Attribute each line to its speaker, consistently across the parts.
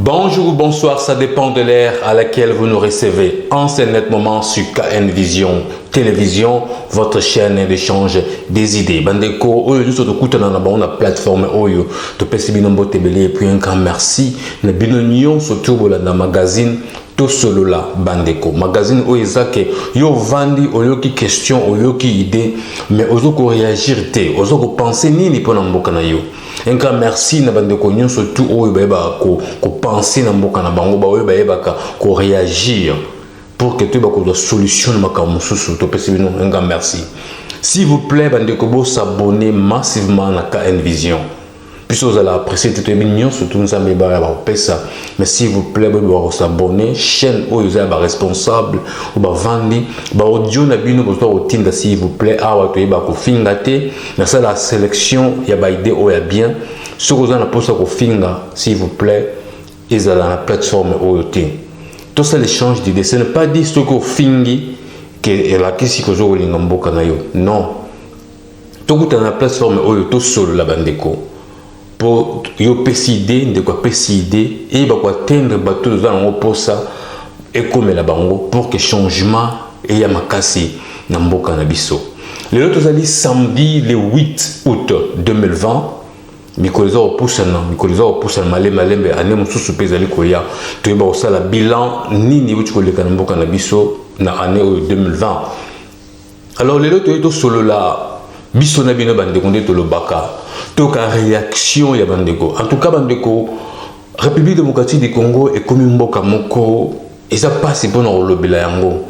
Speaker 1: Bonjour ou bonsoir, ça dépend de l'ère à laquelle vous nous recevez. En ce net moment sur KN Vision Télévision, votre chaîne d'échange des idées. Bandeko, oyo juste de kuta na ba plateforme oyo to pesi binombo tebele et puis un grand merci na binonion surtout bola na magazine to solo la bandeko. Magazine oyo ezake yo vandi oyoki question oyoki idée mais ozoko réagir te, ozoko penser nini pona mboka na yo. Un grand merci na bandeko nyon surtout oyo ba ko penser na mboka na bango ba oyo ba ko réagir pour que tu aies solution un grand merci. S'il vous plaît, bandeko s'abonner massivement à KN Vision. Puis vous allez apprécier tout mignon surtout nous ça mais s'il vous plaît vous s'abonner chaîne où vous êtes responsable ou ba vandi ba audio na bino vous doit s'il vous plaît awa to ba ko fingate na ça la sélection ya ba idée o ya bien sur vous en posa ko finga s'il vous plaît ils allent la plateforme OT. Tout ça l'échange d'idées, ce n'est pas dit ce qu'on fingi que la question que vous avez non. Tout est dans la plateforme où tout seul la bandeko pour yo décider de quoi décider et bah quoi atteindre bateau dans pour ça et comme la bango pour que changement et ya makasi na mboka na biso. Le autre ça dit samedi le 8 août 2020. Mikoliza opusana malembe ane mususu peza likoya to yeba osala bilan nini wuti koleka na mboka na biso na année 2020. Alors lelo to solo la biso na bino bande konde to lobaka to ka réaction ya bandeko. En tout cas bandeko République démocratique du Congo et comme mboka moko eza passe pour na lobela yango.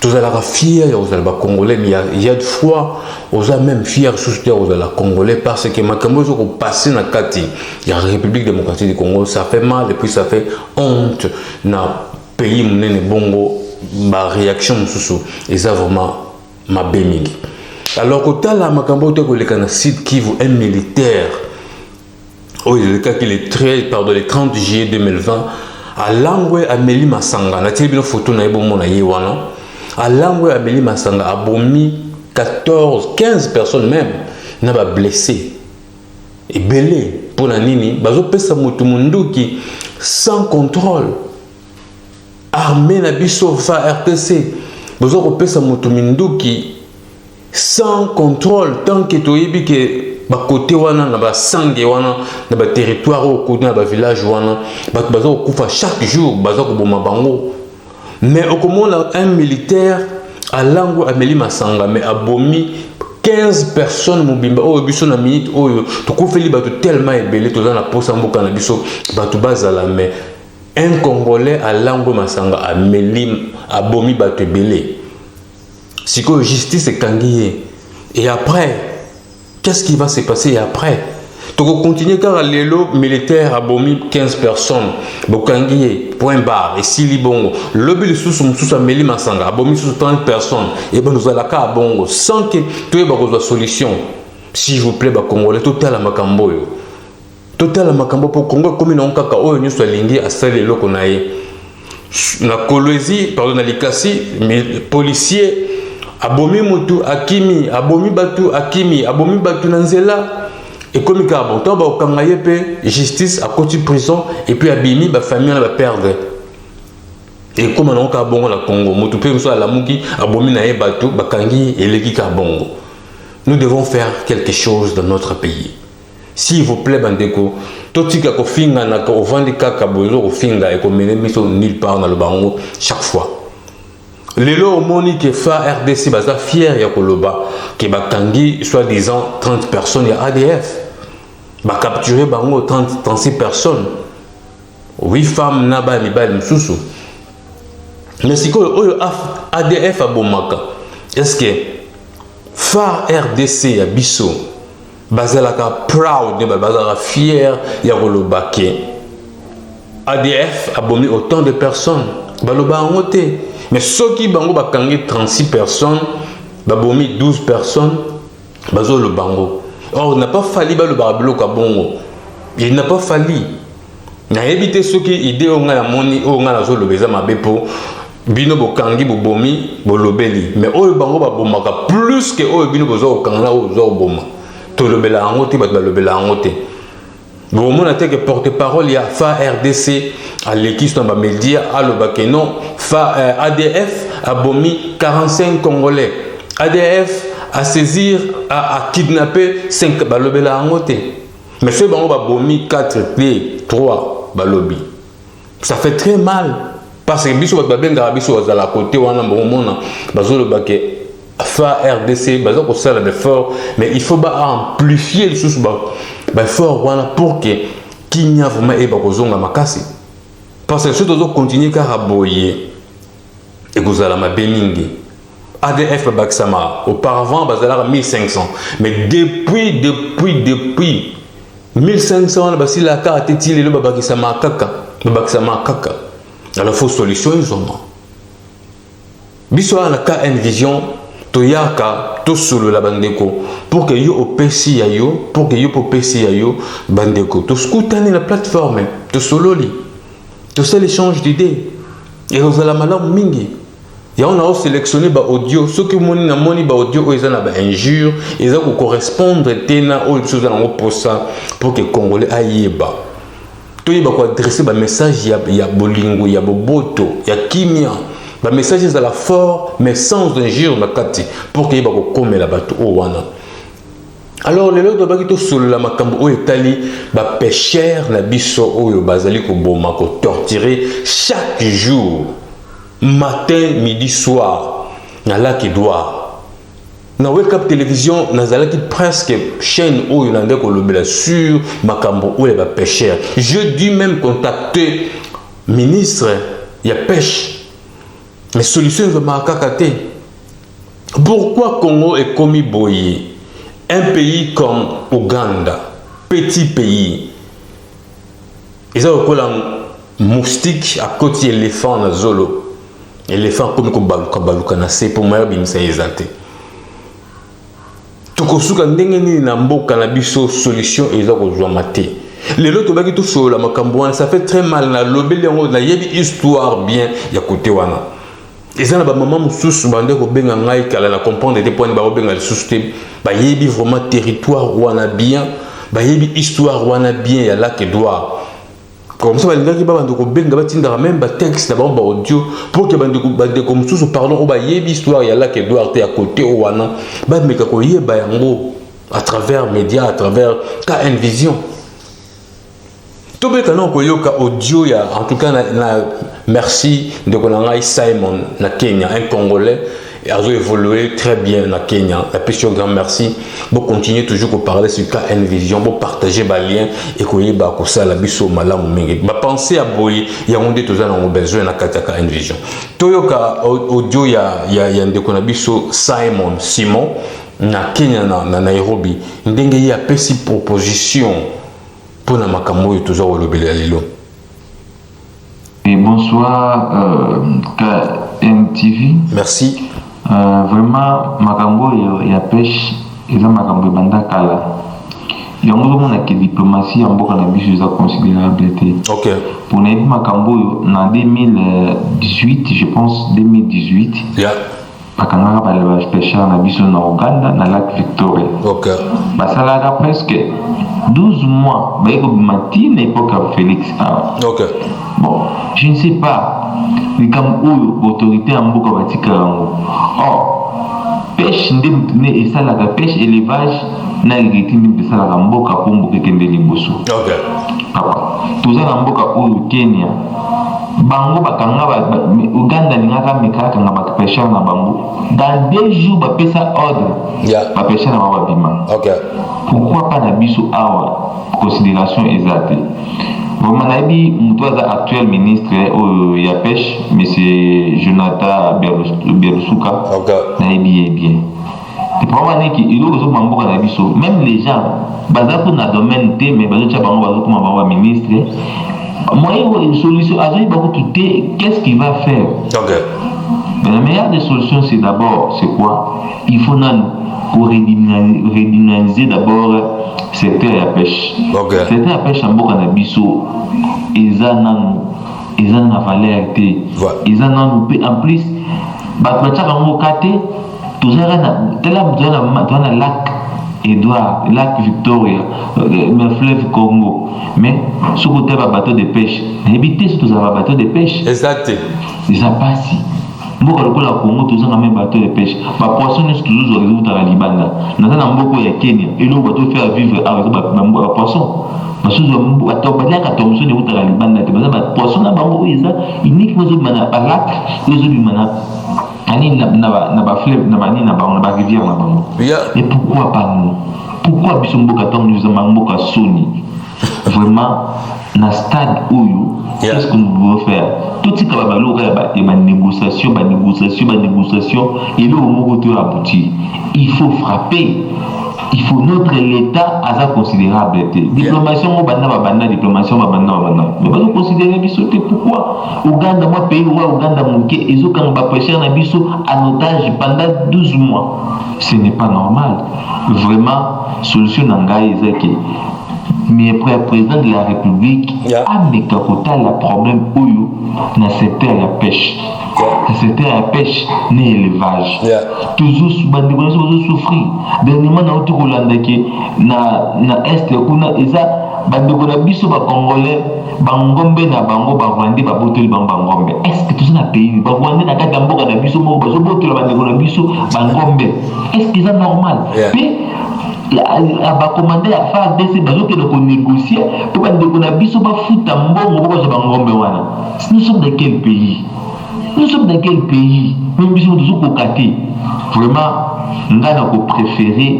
Speaker 1: Tous allons fiers aux Alba Congolais, mais il y a des fois, aux a même fiers aux Alba Congolais parce que ma caméra au passé na Kati, il y a la République démocratique du Congo, ça fait mal et puis ça fait honte na pays mouné bongo, ma réaction sous et ça vraiment ma bémig. Alors au tal la makambo to le kana site Kivu un militaire, oh le cas qu'il est le 30 juillet 2020 à Langwe Amélie Masanga, na télé une photo na bon na yewana. À Langwe Amélie Masanga a bomi 15 personnes même n'a pas blessé et belé pour la nini bazo pesa mutu munduki sans contrôle armée na biso fa RTC bazo pesa mutu munduki sans contrôle tant que toyebi que ba côté wana na ba sangue wana na ba territoire au côté na ba village wana bazo kufa chaque jour bazo ko boma bango. Mais au moment un militaire à Lango Amélie Masanga mais a bomi 15 personnes mobimba oh biso na minute oh to ko feli bato tellement ebelé to dans la posa mboka na biso bato bazala mais un Congolais à Lango Masanga Amélie a bomi bato ebelé. Siko justice est kangié et après qu'est-ce qui va se passer après? Tu continuer car l'élo militaire a bomi 15 personnes. Bokangié, point barre, et si libongo. Le but de sous Amélie Masanga a bomi sous 30 personnes. Et ben nous allons à bongo sans que tu aies besoin de solution. S'il vous plaît, Congolais, total à Makambo. Total à Makambo pour Congo comme non kaka oh nous soit lingué à celle l'élo qu'on a eu. Na Kolwezi, pardon, na Likasi, mais policier a bomi motu Akimi, a bomi batu Akimi, a bomi batu Nanzela. Et comme il y a bon temps, justice à côté de prison et puis abimi, la famille va perdre. Et comme on a bon la Congo, nous devons faire quelque chose dans notre pays. S'il vous plaît, Bandeko, tout ce qui est finga na ko vandi kaka bozo finga et comme nulle part dans le bango chaque fois. Lelo moni que fa RDC baza fier ya koloba que bakangi soi-disant 30 personnes ya ADF. Ba capturer bango 36 personnes. 8 femmes na ba libal msusu. Mais si ko ADF a bomaka. Est-ce que fa RDC ya biso bazalaka proud de bazala fier ya koloba que ADF a bombé autant de personnes. Baloba ngote. Mais ceux qui bango bakangi 36 personnes, babomi 12 personnes, bazo le bango. Or, il n'a pas fallu le barablo kabongo. Il n'a pas fallu. Na évité ce qui idée on a la moni on a la zone le beza mabepo bino bokangi bobomi bolobeli mais o bango ba bomaka plus que o bino bozo kanga o zo boma to le bela ngote ba le bela ngote bon mon attaque que porte-parole il y a fa RDC à l'équipe dans ba média à le bakeno fa ADF a bomi 45 Congolais ADF à saisir à kidnapper 5 ba le bela ngote mais ce bango ba bomi 4 P 3 balobi. Ça fait très mal parce que biso babenga biso à la côté wana bomona bazolo baké fa RDC bazo ko sala d'effort mais il faut amplifier le sous ba fort wana pour que kinya vraiment e ba kozonga makasi parce que surtout continuer karaboyer et kozala mabeningi ADF baksama auparavant bazala 1500 mais depuis 1500 basi la carte est le babakisa makaka alors faut solution ils ont biso na ka Envision toyaka to solo la bandeko pour que yo opesi ya yo pour que yo popesi ya yo bandeko to scutane la plateforme to solo li to c'est l'échange d'idées et vous allez malamu mingi. Et on a sélectionné ba audio ce que moni na moni ba audio ils ont ba injure ils ont correspondre tena aux choses dans posa pour que congolais ayeba to yeba ko adresser ba message ya bolingo ya boboto ya kimia ba message za la fort mais sans injure na kati pour que yeba ko komela bato o wana alors les autres ba kito solo la makambo o etali ba pêcheur na biso oyo bazali ko boma ko torturer chaque jour matin, midi, soir, na la qui doit. Na Wake Up Télévision, na zala qui presque chaîne où il y a un sur Makambo où il y a pêcheur. Je dis même contacter ministre, il y a pêche. Mais solution de Makakate. Pourquoi Congo est commis boyer? Un pays comme Ouganda, petit pays, ils ont un moustique à côté éléphant na zolo. Éléphant comme Kabaluka na c'est pour moi bimisa ezate. Tokosuka ndenge ni na mboka na biso solution eza kozwa maté. Lelo to baki to so la makambo wana ça fait très mal na lobeli ngo na yebi histoire bien ya côté wana. Eza na ba maman mususu bande ko benga ngai kala na comprendre des points ba benga lisusu te ba yebi vraiment territoire wana bien ba yebi histoire wana bien ya lac Edouard. Comme ça, les gens qui ont même des textes d'abord audio pour que les comme sous pardon au baye l'histoire il y a là qui doit être à côté au wana bah mais quand il y a à travers médias à travers KN Vision tout le canal koyoka audio ya en tout cas merci de Konangai Simon na Kenya un Congolais et a évolué très bien na Kenya la question grand merci pour continuer toujours à parler sur KN Vision pour partager les liens et que ba ko sala biso malamu mingi ba penser à boy ya onde tozana ngo besoin na KN Vision toyoka audio ya ndeko na biso Simon na Kenya na Nairobi ndenge ya pesi proposition pour na makambo toujours olobela lelo.
Speaker 2: Et bonsoir KNTV.
Speaker 1: Merci.
Speaker 2: Vraiment makambo ya pêche eza makambo banda kala. Yango mona que diplomatie en boka na biso eza considérable te.
Speaker 1: OK.
Speaker 2: Pour na makambo na 2018 je pense 2018.
Speaker 1: Yeah.
Speaker 2: Bakanga ba le pêcheur na biso na Uganda na lac Victoria.
Speaker 1: OK.
Speaker 2: Basalaka presque 12 mois baiko matine époque à Félix.
Speaker 1: OK.
Speaker 2: Bon, je ne sais pas les autorités en Boka Vatican. Or, pêche et ça la pêche élevage n'a été mis de ça la Boka pour Boka Kende Liboso.
Speaker 1: OK.
Speaker 2: Papa, tout ça en Boka au Kenya. Bango bakanga Uganda n'ingaka meka kanga bakapesha na bango. Dans 2 jours ba pesa ordre.
Speaker 1: Yeah.
Speaker 2: Ba pêcher na ba bima.
Speaker 1: OK.
Speaker 2: Pourquoi pas na biso awa considération exacte. Vraiment, actuel ministre de la pêche, M. Jonathan Berluscouka, bien. Même les gens, dans le domaine, mais ministre, une solution, qu'est-ce qu'il va faire?
Speaker 1: Okay.
Speaker 2: Mais la meilleure des solutions, c'est d'abord, c'est quoi? Il faut pour redynamiser d'abord secteur ya pêche. Secteur ya pêche en mboka na biso eza na valeur te. Eza nanu pe en plus bato batiaka yango kate tozala na lac Edouard, lac Victoria, le fleuve Congo. Mais ce côté va bateau de pêche, éviter ce bateau de pêche.
Speaker 1: Exact.
Speaker 2: Ça passe. Mboka lokola Congo tozanga même bateau de pêche. Ba poisson est toujours résout à la Libanda. Nazana mboko ya Kenya, et le bateau faire vivre avec ba poisson. Parce que bateau ba la tomson est à la Libanda, ba poisson na bango eza unique mozo mana ba lac, mozo mana ani na ba fleuve na mani na ba rivière na bango. Mais pourquoi pas nous? Pourquoi biso mboka tant nous avons mboka soni? Vraiment na stade où qu'est-ce que nous pouvons faire? Tout ce qui va il y a une négociation et là au tout aboutir. Il faut frapper. Il faut notre l'État à ça considérable. Diplomation diplomation mais pas considérer bisoté pourquoi Ouganda moi pays Ouganda monké ils ont quand va pêcher na biso en otage pendant 12 mois. Ce n'est pas normal. Vraiment solution nangai ezaki mais président de la République a mis le problème où dans le secteur de la pêche. Le secteur de la pêche n'est élevage. Toujours souffrir. Dernièrement, on a dit que na est na biso ba congolais bangombe na bango ba rwandais ba boteli bangombe. Est-ce que tout ça na pays ba rwandais na kata mboka na biso mo ba zo boteli ba biso bangombe. Est-ce que c'est normal? La commandé à faire des bateaux qui ont négocié pour que biso ba futa mbongo ba bangombe wana. Nous sommes dans quel pays? Nous sommes dans quel pays? Même biso toujours kokaté. Vraiment ngana ko préférer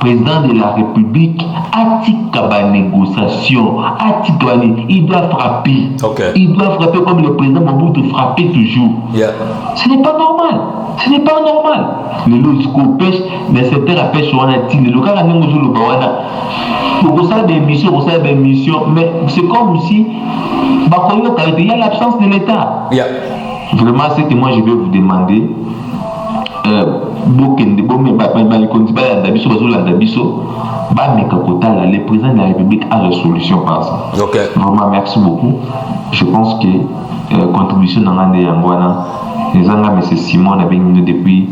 Speaker 2: président de la République Atikaba négociation, il doit frapper. Il doit frapper comme le président Mobutu frappait toujours. Ce n'est pas normal. Ce n'est pas normal. Le logico pêche, mais c'est la pêche on a tiré. Le cas nous le bawana. Pour ça des missions, mais c'est comme si il y a l'absence de l'État. Vraiment, c'est que moi je vais vous demander. Le président de la République a la solution par ça. Vraiment, merci beaucoup. Je pense que la contribution dans l'année Yangwana, les Anglais, M. Simon, a venu depuis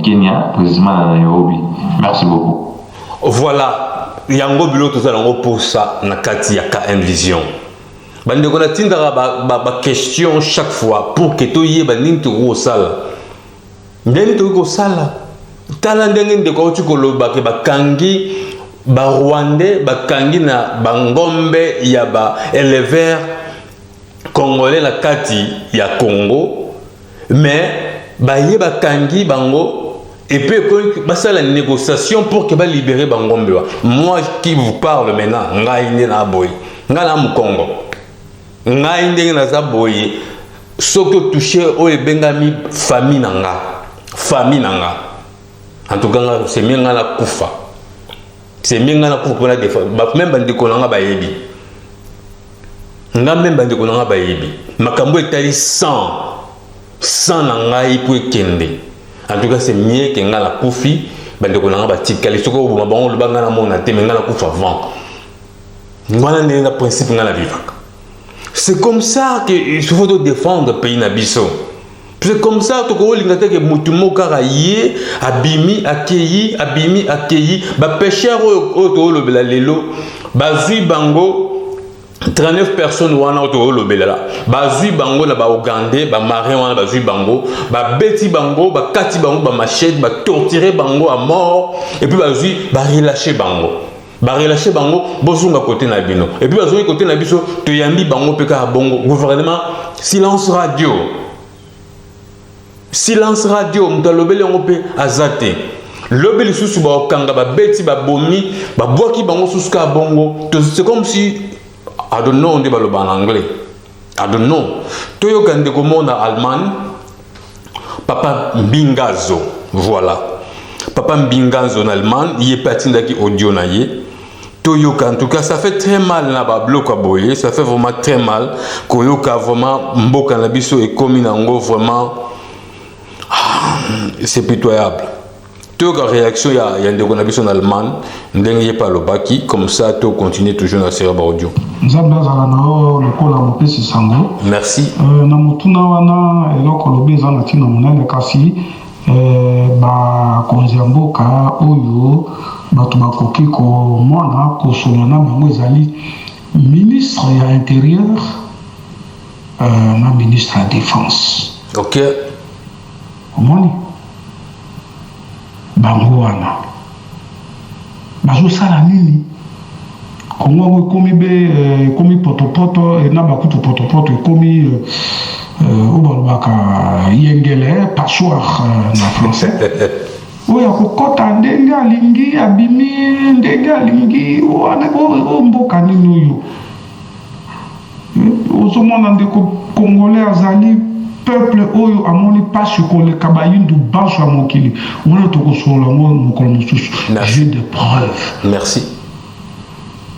Speaker 2: Kenya, précisément à Nairobi. Merci beaucoup.
Speaker 1: Voilà, Yango Bilo, tout ça, pour ça, na kati yaka Vision. Bande ko na tindara ba question chaque fois pour que to yeba nintu ko sala. Ndeni to ko sala. Tala ndenge ndeko uti ko loba ke bakangi ba Rwandais bakangi na bangombe ya ba éleveur congolais la kati ya Congo mais ba ye bakangi bango et puis ça la négociation pour que ba libérer bangombe. Moi qui vous parle maintenant ngai ndi na boy ngala mu Congo ngai ndenge na za boye soko toucher o ebengami famille nanga en tout cas c'est minga na kufa na defa même bandi ko nanga bayebi nga même bandi ko nanga bayebi makambo etali 100 na ngai pour ekende en tout cas c'est mieux que nga la kufi bandi ko nanga batikali soko bo bango lo banga na mona te nga la kufa avant ngwana ndenge na principe nga la vivaka. C'est comme ça qu'il faut défendre le pays Nabiso. C'est comme ça que Mutumo Karaye, Abimi, Accueilli, pêcheur au Lelo, Bazui Bango, 39 personnes wana au Lobela, Bazui Bango, la Ougandais, Marin wana Bazui Bango, Betty Bango, Kati Bango, Machette, torturer Bango à mort, et puis Bazui, relâcher Bango. Relâcher bango bozunga côté na bino et puis bazunga côté na biso to yambi bango peka bongo gouvernement silence radio mtalobele ngope azate lobeli susu ba okanga ba beti ba bomi ba boki bango susu ka bongo c'est comme si I don't know on dit baloba en anglais I don't know to yo kande ko mona Allemagne papa Mbingazo voilà papa Mbingazo en Allemagne il est parti d'aki audio na ye. En tout cas, ça fait très mal na ba bloc à boyer, ça fait vraiment très mal. Koyoka vraiment mboka na biso et comme nango vraiment c'est pitoyable. toute réaction, il y a une déconnaissance en Allemagne, ndenge pas le baki, comme ça, tu continues toujours dans la série audio. Merci.
Speaker 3: Bakonzi ya mboka oyo bato bakoki komona kosolola bango ezali ministre ya intérieur na ministre ya défense.
Speaker 1: Ok.
Speaker 3: Omoni bango wana bazosala nini? Kongo ekomi potopoto na bakutu potopoto ekomi obalobaka yengele passoire na français oyo akokota ndenge alingi abimi ndenge alingi wana mboka nini oyo ozomona ndeko congolais azali peuple oyo amoni pasi koleka bayindu banso ya mokili wana tokosolola ngo mokolo mosusu. J'ai des preuves.
Speaker 1: Merci.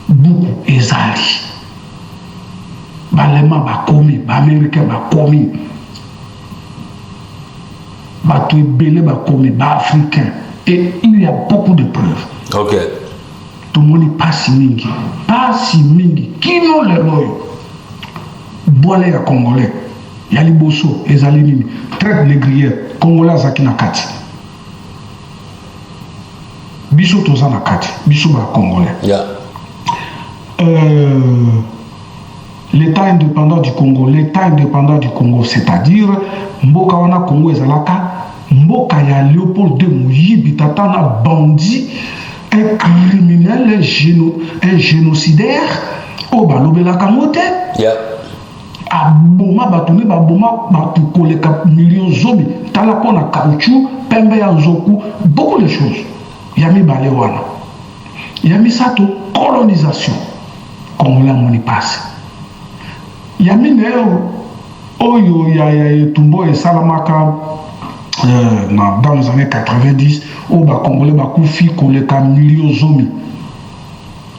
Speaker 3: Beaucoup ezali balema bakomi baaméricain bakomi bato ebele bakomi baafricain et il y a beaucoup de preuves.
Speaker 1: Ok.
Speaker 3: Tomoni pasi mingi kino lelo oyo bwale ya congolais ya liboso ezali nini traite négrière congolais azaki na kati biso toza na kati biso ba congolais.
Speaker 1: Yeah.
Speaker 3: L'État indépendant du Congo, c'est-à-dire mboka wana Congo ezalaka mboka ya Léopold de Muyibi tata na bandit, un criminel, un génocidaire o balobelaka mote.
Speaker 1: Yeah.
Speaker 3: Aboma batone baboma batu koleka millions zobi tala pona caoutchouc pembe ya nzoku beaucoup de choses. Yami bale wana. Yami sato colonisation. Congolais moni passe. Yami oyo ya tumbo et salamaka dans les années 90 au ba congolais ba kufi koleka millions zomi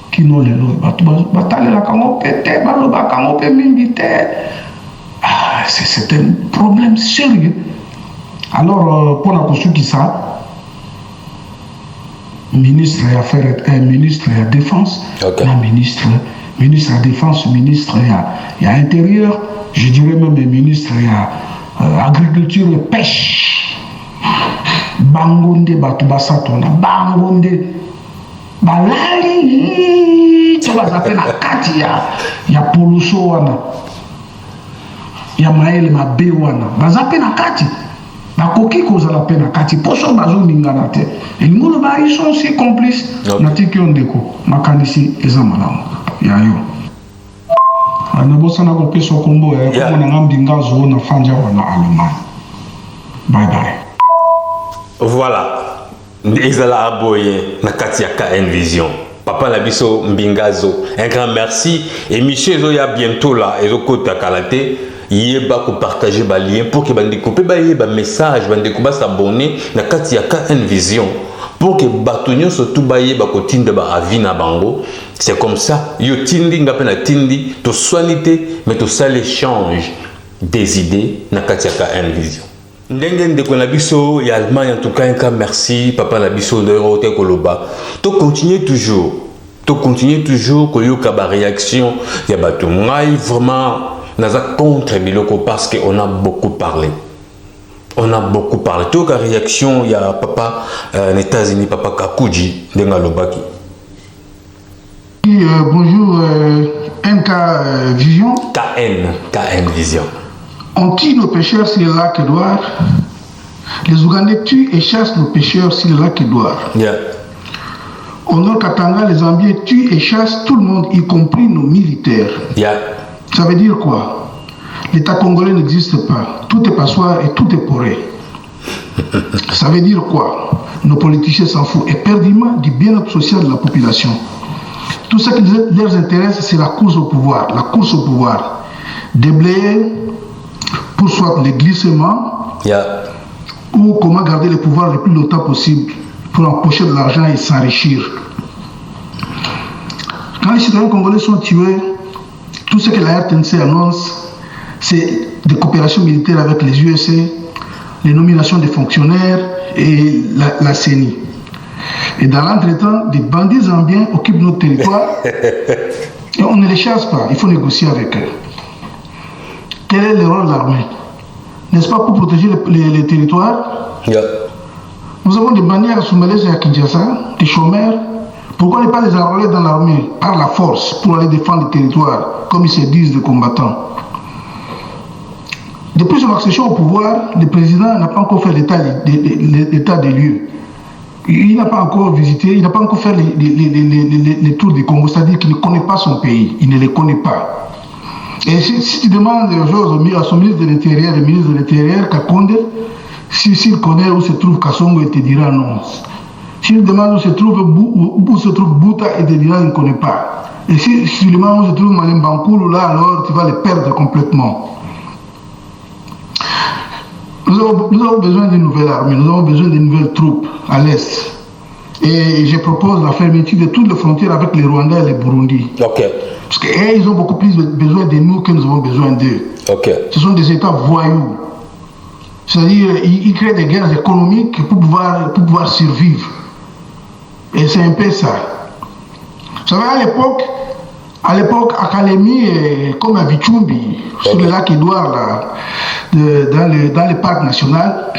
Speaker 3: kino lelo batu batalela kango pete baloba kango pe mingi te. C'est un problème sérieux. Alors pour la construction ça ministre des affaires ministre de la défense,
Speaker 1: okay.
Speaker 3: La ministre de la défense, ministre de l'intérieur, je dirais même ministre de l'agriculture et pêche. Bangonde batubasatona, bangonde balali, tu vas appeler la kati ya poluso wana, ya maele mabe wana, bazape na kati. Bakoki kozala pe na kati poso bazo ningana te elingolo ba ils sont si complices na tiki ondeko makanisi eza malamu ya yo ana bosana ko peso kombo ya ko na ngambinga zo na fanja wana Allemagne. Bye bye.
Speaker 1: Voilà ezala aboye na kati ya KN Vision papa na biso mbingazo un grand merci et Michel zo ya bientôt là ezokota kalate yeba ko partager ba lien pour que bande couper ba yeba message bande ko ba s'abonner na kati ya KN Vision pour que batonyo surtout ba yeba ko tinda ba avis na bango. C'est comme ça yo tindi nga pena tindi to soinité mais to ça l'échange des idées na kati ya KN Vision ndenge ndeko na biso ya Allemagne. En tout cas un cas merci papa na biso de rote koloba to continuer toujours ko yoka ba réaction ya bato ngai vraiment naza contre biloko parce qu'on a beaucoup parlé. On a beaucoup parlé. Toute la réaction, il y a papa aux États-Unis, papa Kakuji, Dengalobaki.
Speaker 3: Bonjour, NK Vision.
Speaker 1: KN Vision.
Speaker 3: On tue nos pêcheurs sur le lac Édouard. Les Ougandais tuent et chassent nos pêcheurs sur le lac Édouard.
Speaker 1: Yeah.
Speaker 3: Au nord Katanga, les Zambiens tuent et chassent tout le monde, y compris nos militaires.
Speaker 1: Yeah.
Speaker 3: Ça veut dire quoi? L'État congolais n'existe pas. Tout est passoire et tout est poré. Ça veut dire quoi? Nos politiciens s'en foutent éperdument du bien-être social de la population. Tout ce qui leur intéresse, c'est la course au pouvoir. La course au pouvoir. Déblayer pour soit les glissements,
Speaker 1: Yeah.
Speaker 3: ou comment garder le pouvoir le plus longtemps possible pour empocher de l'argent et s'enrichir. Quand les citoyens congolais sont tués, tout ce que la RTNC annonce, c'est des coopérations militaires avec les USA, les nominations des fonctionnaires et la CENI. Et dans l'entretemps, des bandits zambiens occupent notre territoire et on ne les chasse pas, il faut négocier avec eux. Quel est le rôle de l'armée? N'est-ce pas pour protéger les territoires?
Speaker 1: Yeah.
Speaker 3: Nous avons des bandits à Soumalès et à Kinshasa, des chômeurs. Pourquoi ne pas les enrôler dans l'armée par la force pour aller défendre le territoire, comme ils se disent des combattants? Depuis son accession au pouvoir, le président n'a pas encore fait l'état des lieux. Il n'a pas encore visité, il n'a pas encore fait les tours du Congo, c'est-à-dire qu'il ne connaît pas son pays, il ne les connaît pas. Et si tu demandes des choses à son ministre de l'Intérieur, le ministre de l'Intérieur, Kakonde, s'il connaît où se trouve Kassongo, il te dira non. S'il demande où se trouve Bouta, il te dira qu'il ne connaît pas. Et si tu demandes où se trouve Malembankoulou, là alors tu vas les perdre complètement. Nous avons besoin d'une nouvelle armée, nous avons besoin de nouvelles troupes à l'Est. Et je propose la fermeture de toutes les frontières avec les Rwandais et les Burundi.
Speaker 1: Okay.
Speaker 3: Parce qu'ils ont beaucoup plus besoin de nous que nous avons besoin d'eux.
Speaker 1: Okay.
Speaker 3: Ce sont des États voyous. C'est-à-dire ils créent des guerres économiques pour pouvoir survivre. Et c'est un peu ça. Vous savez, à l'époque, à Kalemi, comme à Vichumbi, sur le lac Édouard, là, dans le parc national,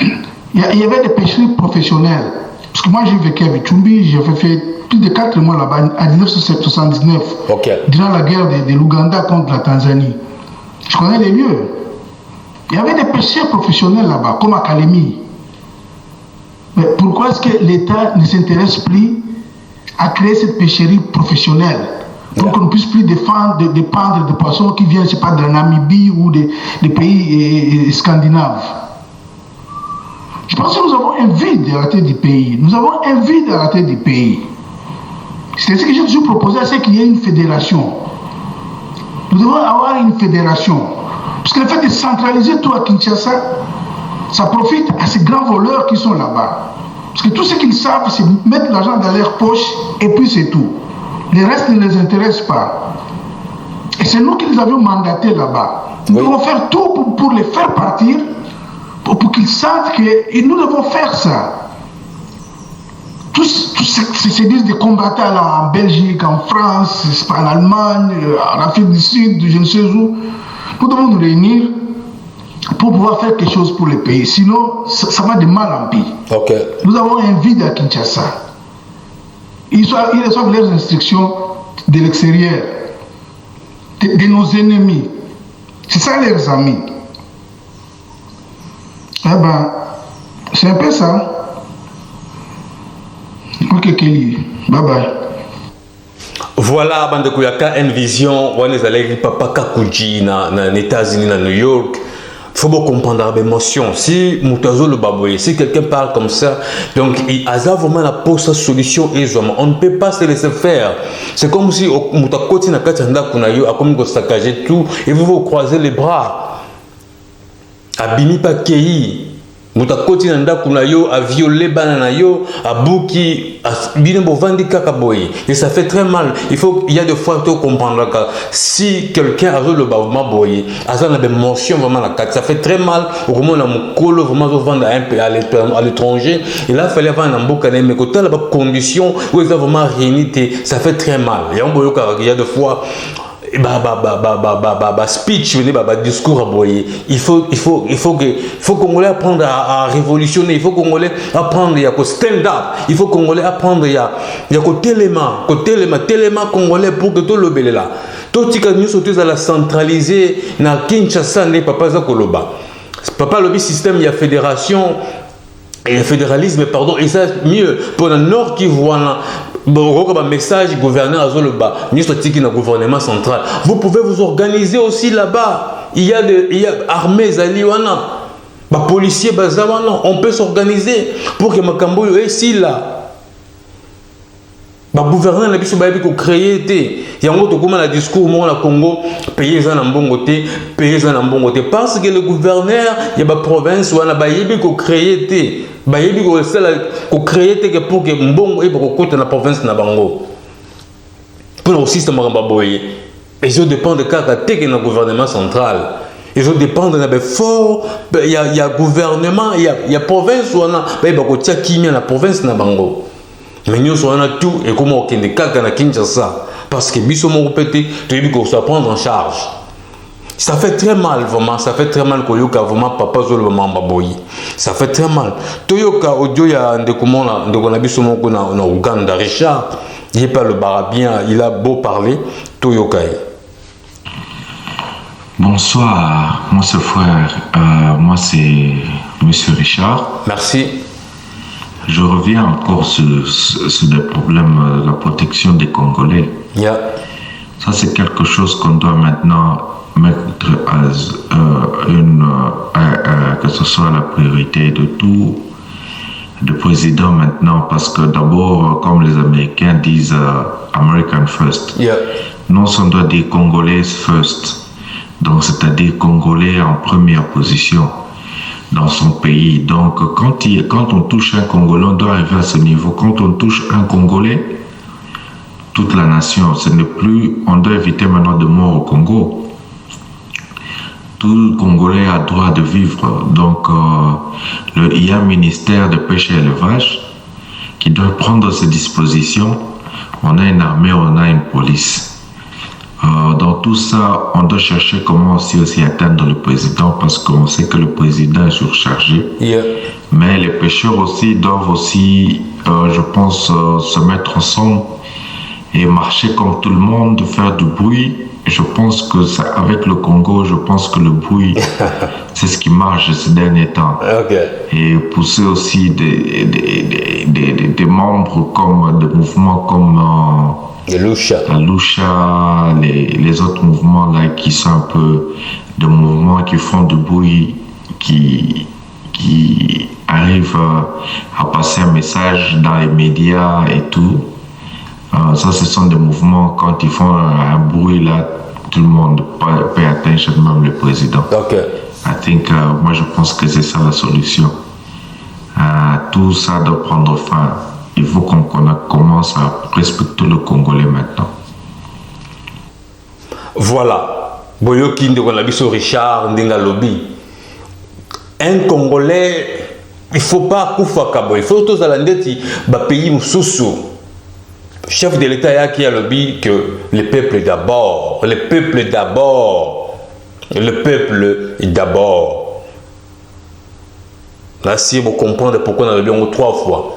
Speaker 3: il y avait des pêcheries professionnelles. Parce que moi, j'ai vécu à Vichumbi, j'ai fait plus de 4 mois là-bas, en 1979, durant la guerre de l'Ouganda contre la Tanzanie. Je connais les lieux. Il y avait des pêcheurs professionnels là-bas, comme à Kalemi. Mais pourquoi est-ce que l'État ne s'intéresse plus à créer cette pêcherie professionnelle pour qu'on ne puisse plus dépendre de poissons qui viennent, je sais pas, de la Namibie ou des pays scandinaves? Je pense que nous avons un vide à la tête du pays. Nous avons un vide à la tête du pays. C'est ce que j'ai toujours proposé, c'est qu'il y ait une fédération. Nous devons avoir une fédération. Parce que le fait de centraliser tout à Kinshasa, ça profite à ces grands voleurs qui sont là-bas. Parce que tout ce qu'ils savent, c'est mettre l'argent dans leur poche et puis c'est tout. Le reste ne les intéresse pas. Et c'est nous qui les avions mandatés là-bas. Nous devons faire tout pour les faire partir, pour qu'ils sentent que nous devons faire ça. Tous se disent des combattants là, en Belgique, en France, en Allemagne, en Afrique du Sud, je ne sais où. Nous devons nous réunir pour pouvoir faire quelque chose pour le pays. Sinon, ça va de mal en pis.
Speaker 1: Okay.
Speaker 3: Nous avons un vide à Kinshasa. Ils reçoivent leurs instructions de l'extérieur, de nos ennemis. C'est ça leurs amis. Eh ben, c'est un peu ça. Ok, Kelly. Bye bye.
Speaker 1: Voilà, bande kuyaka Envision, on est allé papa Kakuji na États-Unis, na New York. Il faut comprendre l'émotion. Si Moutazo le baboye, si quelqu'un parle comme ça, donc il a vraiment la pour sa solution et on ne peut pas se laisser faire. C'est comme si Moutakoti na Katanda Kunayo a comme saccager tout et vous vous croisez les bras. Abimi Pakei. Mutakoti nanda kunayo a violé bananayo a bouki a binembo vandika kaboy et ça fait très mal. Il y a des fois tu comprendre que si quelqu'un a le bavement boy a ça na émotion vraiment la carte ça fait très mal au moment la mukolo vraiment vendre un peu à l'étranger et là fallait vendre en boka mais quand la condition où ils ont vraiment réunité ça fait très mal. Et on voit qu'il y a des fois speech discours à boyer il faut Congolais apprendre à révolutionner il faut Congolais apprendre à stand up il faut Congolais apprendre à téléma Congolais pour que tout le belé là tout tika nous sauter à la centraliser na Kinshasa ne papa za koloba papa lobby système il y a fédération et le fédéralisme pardon et ça mieux pour le nord qui voit un message gouverneur à Zoloba, ministre Tiki na gouvernement central. Vous pouvez vous organiser aussi là-bas. Il y a armées zaliwana, policiers bazawana. On peut s'organiser pour que Makambo ici là. Gouverneur n'a pas pu créer té. Il y a un autre comment la discours au Congo payer ça en bon côté parce que le gouverneur il y a province où on a pas créer té. Bayebi ko créer que pour que mbongo et pour côté la province na bango pour le système mamba boye et je dépend de kaka teke na gouvernement central ils ont dépendre de fort, il y a gouvernement, il y a province où on a la province na bango. Mais nous on a tout et comment on est kaka na Kinshasa parce que biso mo pété, tu dis qu'on doit prendre en charge. Ça fait très mal vraiment, ça fait très mal que yoka vraiment papa zolo mamba boyi. Ça fait très mal. Toyoka audio ya ndeko na biso moko na Uganda Richard, il est pas le barabien, il a beau parler, Toyoka.
Speaker 4: Bonsoir, moi c'est frère, moi c'est Monsieur Richard.
Speaker 1: Merci.
Speaker 4: Je reviens encore sur le problème de la protection des Congolais.
Speaker 1: Yeah.
Speaker 4: Ça c'est quelque chose qu'on doit maintenant mettre que ce soit la priorité de tout le président maintenant, parce que d'abord, comme les Américains disent, American first.
Speaker 1: Yeah.
Speaker 4: Nous on doit dire Congolais first. Donc, c'est-à-dire Congolais en première position dans son pays. Donc, quand on touche un Congolais, on doit arriver à ce niveau. Quand on touche un Congolais, toute la nation, ce n'est plus, on doit éviter maintenant de mort au Congo. Tout Congolais a droit de vivre. Donc, il y a un ministère de pêche et élevage qui doit prendre ses dispositions. On a une armée, on a une police. Dans tout ça, on doit chercher comment aussi atteindre le président, parce qu'on sait que le président est surchargé.
Speaker 1: Yeah.
Speaker 4: Mais les pêcheurs aussi doivent aussi, je pense, se mettre ensemble et marcher comme tout le monde, faire du bruit. Je pense que avec le Congo, je pense que le bruit, c'est ce qui marche ces derniers temps.
Speaker 1: Okay.
Speaker 4: Et pousser aussi des membres comme des mouvements comme
Speaker 1: la
Speaker 4: Lucha, les autres mouvements là qui sont un peu des mouvements qui font du bruit, qui arrivent à passer un message dans les médias et tout. Ça, ce sont des mouvements, quand ils font un bruit là, tout le monde paie attention, même le président.
Speaker 1: Okay.
Speaker 4: Moi je pense que c'est ça la solution. Tout ça doit prendre fin. Il faut qu'on commence à respecter le Congolais maintenant.
Speaker 1: Voilà. Boyoki ndeko na biso Richard Ndenga Lobi. Un Congolais, il faut pas kufaka boy. Il faut tous à l'endeti ba pays mususu. Chef de l'État yaki a lobby que le peuple d'abord, le peuple d'abord, le peuple d'abord. Là, si vous comprenez pourquoi on a lobby 3 fois.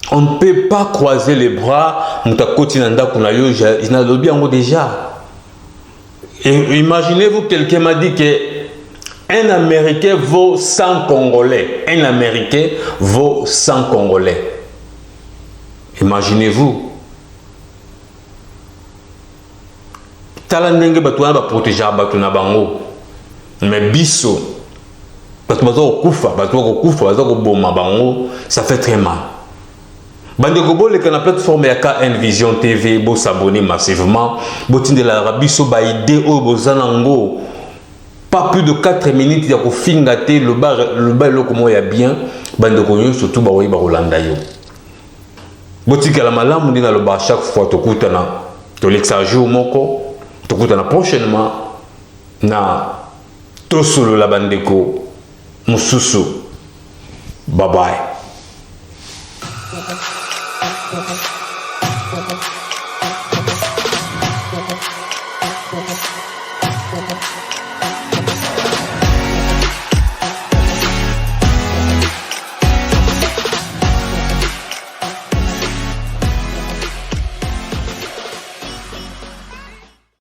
Speaker 1: On ne peut pas croiser les bras. Il a lobby déjà. Et imaginez-vous, quelqu'un m'a dit que un Américain vaut 100 Congolais. Un Américain vaut 100 Congolais. Imaginez-vous. Talandenge batouana ba protéger batuna bango. Mais biso. Batouana kufa, boma bango, ça fait très mal. Bandeko boleka na plateforme ya KN Vision TV, bo s'abonner massivement, bo tindela rabiso ba idée o bozanango. Pas plus de 4 minutes ya ko fingate le bar lokomo ya bien, bandeko yo surtout ba oyi ba Rolanda yo. Botika la malamu ndina lo ba chaque fois to kutana to lexa jour moko, to kutana prochainement na to solo la bandeko mususu. Bye bye.